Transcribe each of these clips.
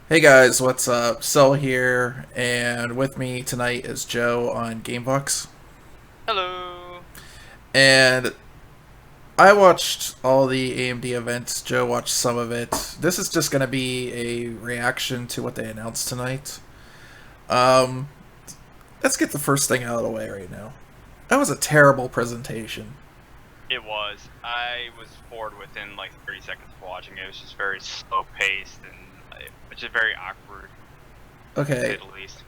Hey guys, what's up? Cell here, and with me tonight is Joe on Gamebox. Hello. And I watched all the AMD events. Joe watched some of it. This is just going to be a reaction to what they announced tonight. Um, let's get the first thing out of the way right now. That was a terrible presentation. It was. I was bored within like 30 seconds of watching it. It was just very slow paced and it's just very awkward, to say Okay, the least.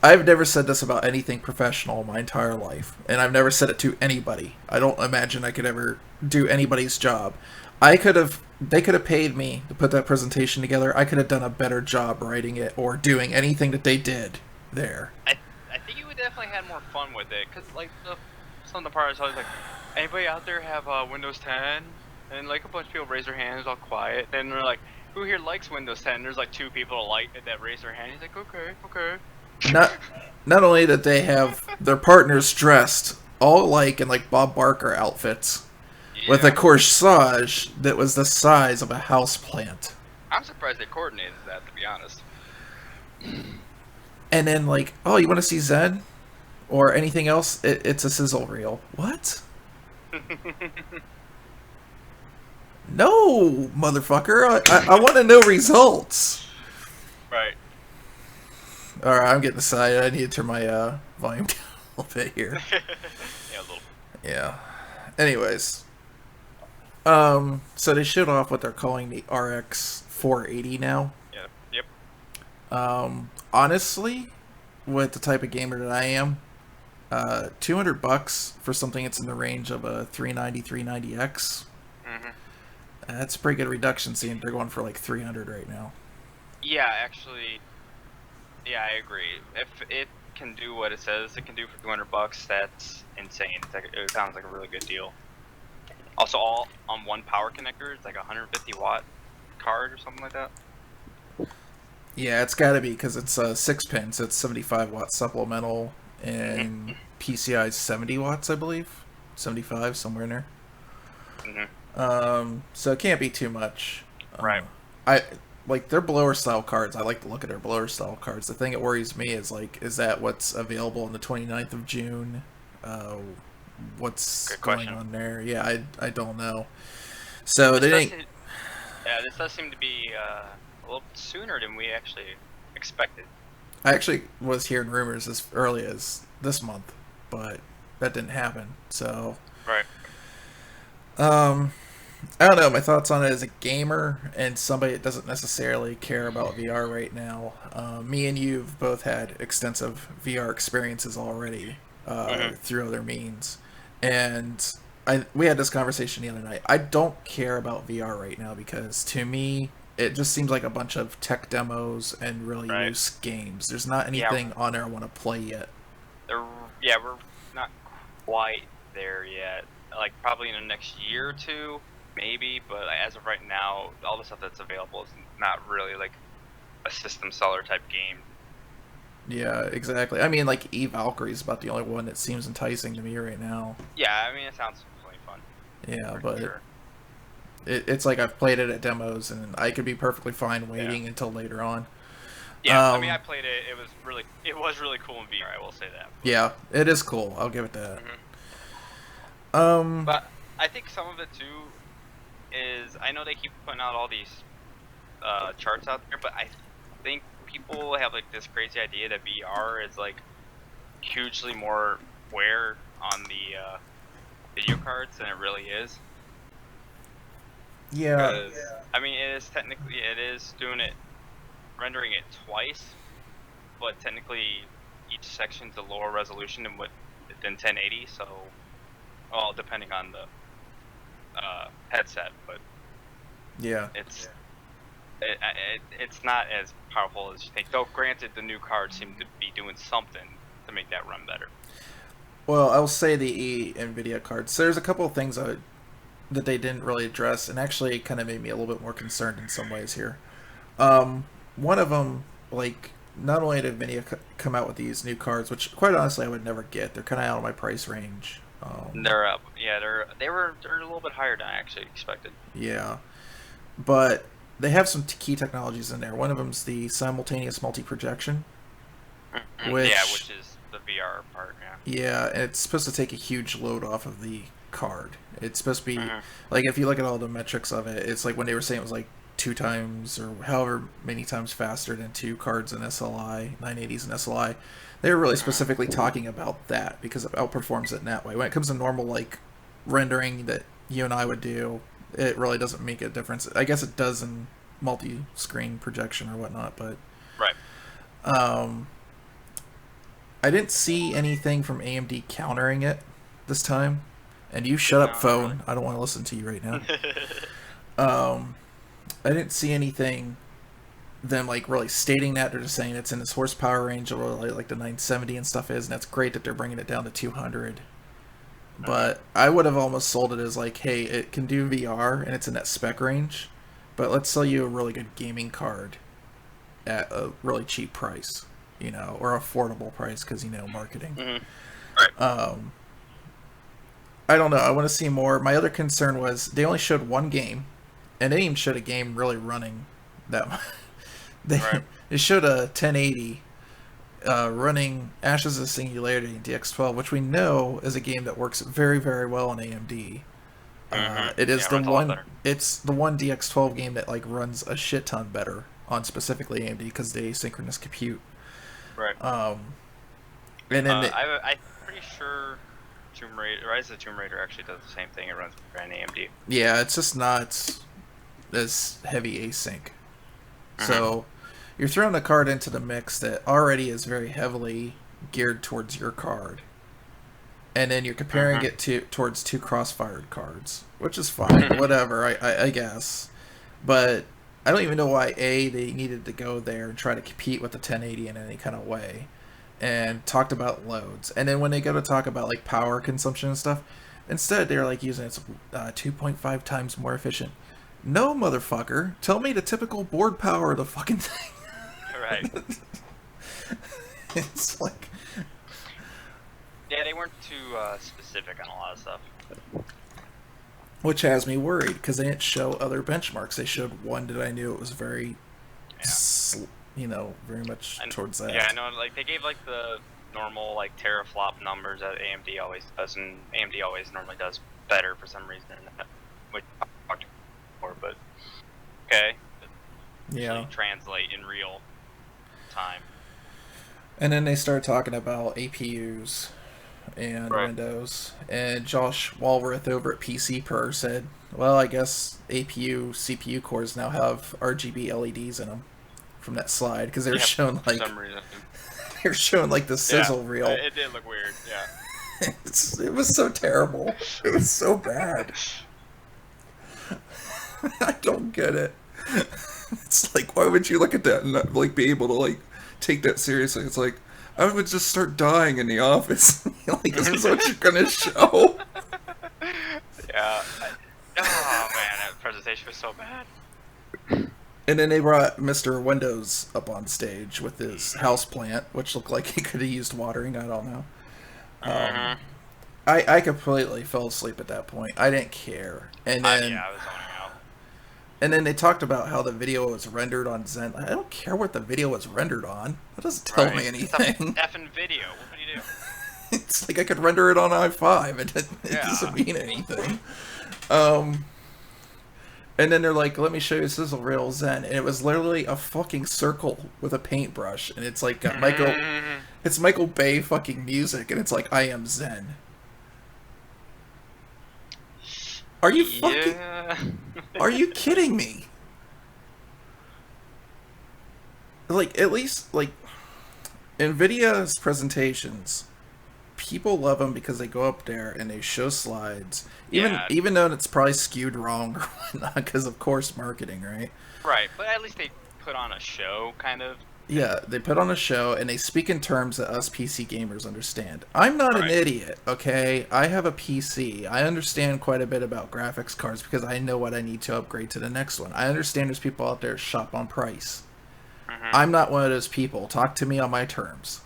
I've never said this about anything professional in my entire life, and I've never said it to anybody. I don't imagine I could ever do anybody's job. They could have paid me to put that presentation together. I could have done a better job writing it or doing anything that they did there. I I think you would definitely had more fun with it because like some of the parts I was like, anybody out there have Windows 10? And like a bunch of people raise their hands all quiet. Then they're like, who here likes Windows 10? There's like two people that raise their hand. He's like, okay, okay. Not not only did they have their partners dressed all alike in like Bob Barker outfits with a Yeah. corsage that was the size of a house plant. I'm surprised they coordinated that, to be honest. And then like, oh, you want to see Zen or anything else? It's a sizzle reel. What? No, motherfucker. I want to know results. Right. All right, I'm getting excited. I need to turn my volume down a little bit here. Yeah, a little. Yeah. Anyways, so they showed off what they're calling the RX 480 now. Yeah. Yep. Honestly, with the type of gamer that I am, $200 for something that's in the range of a 390 390X. Mhm. That's a pretty good reduction. Seeing they're going for like 300 right now. Yeah, actually, yeah, I agree. If it can do what it says it can do for 200 bucks, that's insane. It sounds like a really good deal. Also, all on one power connector. It's like a 150-watt card or something like that. Yeah, it's got to be because it's 6 pins. It's 75 watt supplemental Mhm. and PCI 70 watts, I believe, 75 somewhere in there. Mhm. So it can't be too much. Right. I like their blower style cards. I like to look at their blower style cards. The thing that worries me is like, is that what's available on the 29th of June? Uh, what's Good going question. on there? Yeah, I don't know. So This they does didn't. seem, yeah, this does seem to be a little sooner than we actually expected. I actually was hearing rumors as early as this month, but that didn't happen. So Right. um, I don't know. My thoughts on it as a gamer and somebody that doesn't necessarily care about VR right now. Me and you've both had extensive VR experiences already Mhm. through other means, and we had this conversation the other night. I don't care about VR right now because to me it just seems like a bunch of tech demos and really Right. loose games. There's not Yeah. anything on there I want to play yet. They're, yeah, we're not quite there yet. Like probably in the next year or two, maybe. But as of right now, all the stuff that's available is not really like a system seller type game. Yeah, exactly. I mean, like Eve Valkyrie is about the only one that seems enticing to me right now. Yeah, I mean it sounds really fun Yeah, for but sure. it's like I've played it at demos, and I could be perfectly fine Yeah, waiting until later on. yeah. I mean I Um, played it. It was really cool in VR. I will say that. yeah, it is cool. I'll give it that. Hmm. Um, But I think some of it too is I know they keep putting out all these charts out there, but I think people have like this crazy idea that VR is like hugely more wear on the video cards than it really is. yeah, Because I mean, it is doing it, rendering it twice, but technically each section's a lower resolution than 1080. So, well, depending on the headset, but yeah. it's it's not as powerful as you think. Though, granted, the new cards seem to be doing something to make that run better. Well, I'll say the Nvidia cards. There's a couple of things that they didn't really address, and actually kind of made me a little bit more concerned in some ways here. One of them, like, not only did Nvidia come out with these new cards, which quite honestly I would never get. They're kind of out of my price range. They're up, yeah, they're a little bit higher than I actually expected. Yeah, but they have some key technologies in there. One of them's the simultaneous multi-projection, Yeah, which which is the VR part. Yeah. yeah, it's supposed to take a huge load off of the card. It's supposed to be Mhm. like if you look at all the metrics of it, it's like when they were saying it was like 2 times or however many times faster than two cards in SLI, 980s and SLI. They were really Mhm. specifically talking about that because it outperforms it in that way. When it comes to normal like rendering that you and I would do, it really doesn't make a difference. I guess it does in multi-screen projection or whatnot, but Right. um, I didn't see anything from AMD countering it this time. And you shut up, No, not really. phone. I don't want to listen to you right now. Um, I didn't see anything them like really stating that. They're just saying it's in this horsepower range, or like the 970 and stuff is, and that's great that they're bringing it down to 200. But I would have almost sold it as like, hey, it can do VR and it's in that spec range, but let's sell you a really good gaming card at a really cheap price, or affordable price because marketing. Mhm. Right. I don't know. I want to see more. My other concern was they only showed one game, and they didn't even showed a game really running that much. They Right. they showed a 1080 running Ashes of Singularity in DX12, which we know is a game that works very very well on AMD. It is Yeah, the runs a lot one. better. It's the one DX12 game that like runs a shit ton better on specifically AMD because they asynchronous compute. Right. And then I'm pretty sure Tomb Raider, Rise of the Tomb Raider actually does the same thing. It runs on AMD. yeah, it's just not as heavy async. So you're throwing a card into the mix that already is very heavily geared towards your card, and then you're comparing it towards two crossfired cards, which is fine, whatever, I guess. But I don't even know why they needed to go there and try to compete with the 1080 in any kind of way, and talked about loads. And then when they go to talk about like power consumption and stuff, instead they're like using it's 2.5 times more efficient. No, motherfucker. Tell me the typical board power of the fucking thing. Right. It's like, Yeah, they weren't too specific on a lot of stuff. which has me worried because they didn't show other benchmarks. They showed one that I knew it was very, very much towards that. Yeah, I know. Like they gave like the normal like teraflop numbers that AMD always does, and AMD always normally does better for some reason. Which I talked before, but okay. Yeah. Translate in real time. And then they started talking about APUs and Right. Windows. And Josh Walworth over at PC Per said, well, I guess APU, CPU cores now have RGB LEDs in them from that slide because they were showing like for some reason. they were showing like the sizzle reel. It did look weird. Yeah. It was so terrible. It was so bad. I don't get it. It's like, why would you look at that and not like be able to like take that seriously? It's like I would just start dying in the office. Like, this is what you're gonna show. Yeah. Oh man, that presentation was so bad. And then they brought Mr. Windows up on stage with his house plant, which looked like he could have used watering. I don't know. I completely fell asleep at that point. I didn't care. And then I was zoning out. and then they talked about how the video was rendered on Zen. I don't care what the video was rendered on. That doesn't tell me anything. It's a effing video. What would you do? It's like I could render it on i5. It doesn't mean anything. And then they're like, let me show you Sizzle Reel Zen. And it was literally a fucking circle with a paintbrush. And it's like got it's Michael Bay fucking music. And it's like, I am Zen. Are you fucking... Yeah. Are you kidding me? Like, at least, like, NVIDIA's presentations, people love them because they go up there and they show slides. Even though it's probably skewed wrong or whatnot, because of course marketing, right? Right, but at least they put on a show, kind of. Yeah, they put on a show and they speak in terms that us PC gamers understand. I'm not an idiot, okay? I have a PC. I understand quite a bit about graphics cards because I know what I need to upgrade to the next one. I understand there's people out there shop on price. I'm not one of those people. Talk to me on my terms.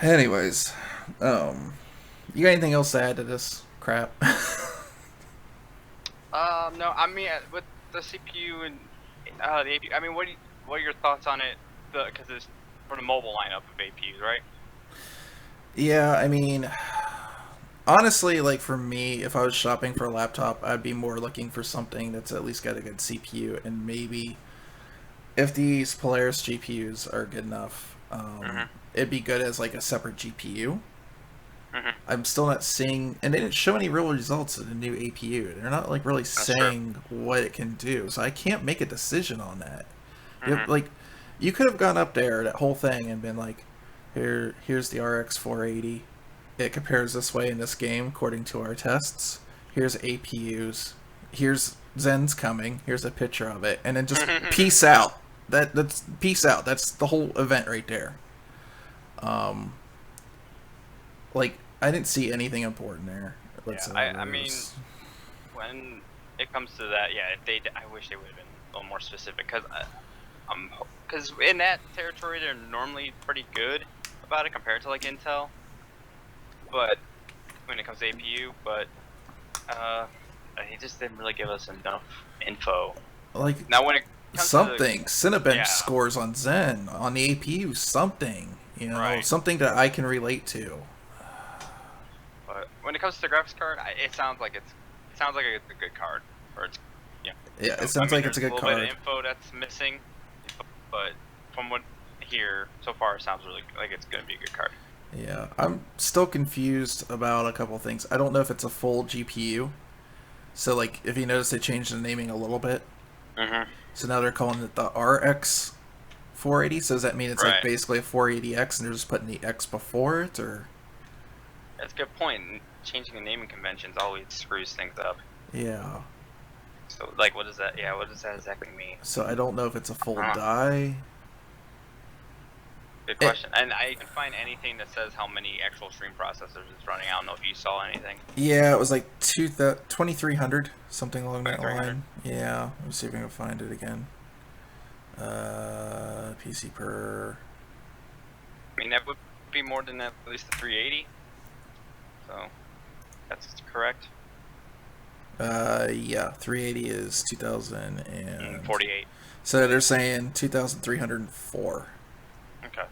Anyways, you got anything else to add to this crap? No, I mean with the CPU and the APU. I mean, what are your thoughts on it? Because it's for the mobile lineup of APUs, right? Yeah, I mean, honestly, like for me, if I was shopping for a laptop, I'd be more looking for something that's at least got a good CPU, and maybe if these Polaris GPUs are good enough, Mhm. it'd be good as like a separate GPU. Mhm. I'm still not seeing, and they didn't show any real results of the new APU. They're not like really That's true. saying what it can do, so I can't make a decision on that. Mhm. Like, you could have gone up there that whole thing and been like, here's the RX 480. It compares this way in this game according to our tests. Here's APUs. Here's Zen's coming. Here's a picture of it, and then just peace out. That's peace out. That's the whole event right there. Um, like I didn't see anything important there Yeah, whatsoever. I mean, when it comes to that, yeah, I wish they would have been a little more specific because in that territory they're normally pretty good about it compared to like Intel, but when it comes to APU, but they just didn't really give us enough info. Like Now when it comes to something Cinebench yeah, scores on Zen on the APU, something right. something that I can relate to. But when it comes to the graphics card, it sounds like it's a good card, or it's yeah. Yeah, it I sounds mean, like it's there's a a good little bit of card. info that's missing, but from what I hear so far, it sounds really like it's gonna be a good card. Yeah, I'm still confused about a couple things. I don't know if it's a full GPU. So, like, if you notice, they changed the naming a little bit. Mhm. So now they're calling it the RX 480. So does that mean it's like Right. basically a 480X and they're just putting the X before it, or? That's a good point. Changing the naming conventions always screws things up. Yeah. So, like, what does that? Yeah, what does that exactly mean? So I don't know if it's a full Uh, die. Good It, question. And I can find anything that says how many actual stream processors it's running. I don't know if you saw anything. yeah, it was like 2300, something along that 2300. line. Yeah, let me see if I can find it again. PC per. I mean, that would be more than at least the 380. So that's correct. Yeah, 380 is 2000 and 48. so they're saying 2304. Okay.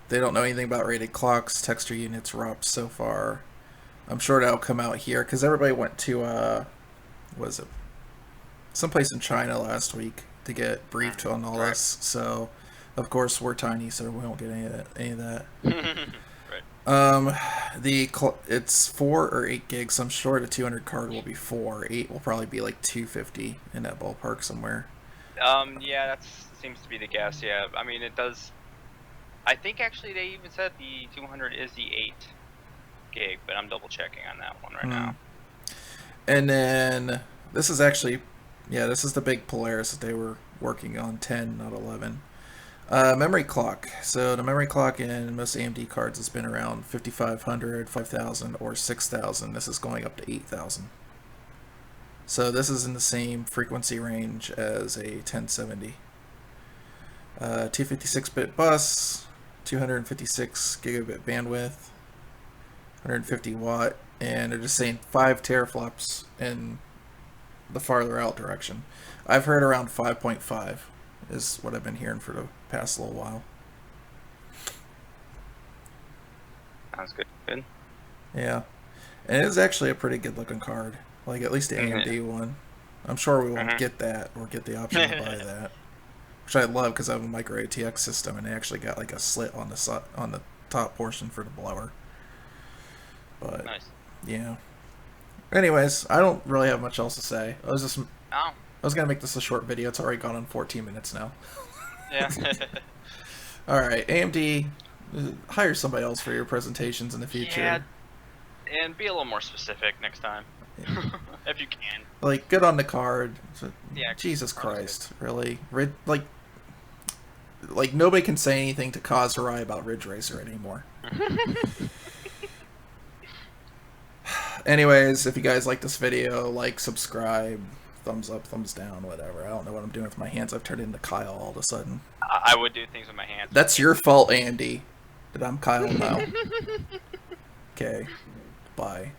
They don't know anything about rated clocks, texture units, ROPs so far. I'm sure that'll come out here because everybody went to what is it? Someplace in China last week to get briefed on all Right. this. So, of course, we're tiny, so we won't get any of that. Right. It's 4 or 8 gigs. So I'm sure the 200 card will be 4. 8 will probably be like 250 in that ballpark somewhere. Yeah, that seems to be the guess. Yeah, I mean, it does. I think actually they even said the 200 is the 8 gig, but I'm double checking on that one right now. And then this is actually, yeah, this is the big Polaris that they were working on, 10, not 11. Memory clock. So the memory clock in most AMD cards has been around 5500, 5000, or 6000. This is going up to 8000. So this is in the same frequency range as a 1070. 256-bit bus, 256 gigabit bandwidth, 150 watt, and they're just saying 5 teraflops in the farther out direction. I've heard around 5.5 is what I've been hearing for the past little while. Sounds good. Good. Yeah, and it is actually a pretty good looking card. Like at least the AMD one. I'm sure we won't get that or get the option to buy that, which I love because I have a micro ATX system and they actually got like a slit on the top portion for the blower. But Nice. yeah. Anyways, I don't really have much else to say. Oh. I was gonna make this a short video. It's already gone on 14 minutes now. Yeah. All right, AMD, hire somebody else for your presentations in the future. Yeah, and be a little more specific next time, if you can. Like, good on the card. Yeah. Jesus Christ, really? Like nobody can say anything to cause Harai about Ridge Racer anymore. Anyways, if you guys like this video, like, subscribe, thumbs up, thumbs down, whatever. I don't know what I'm doing with my hands. I've turned into Kyle all of a sudden. I would do things with my hands. That's your fault, Andy, that I'm Kyle now. Okay, bye.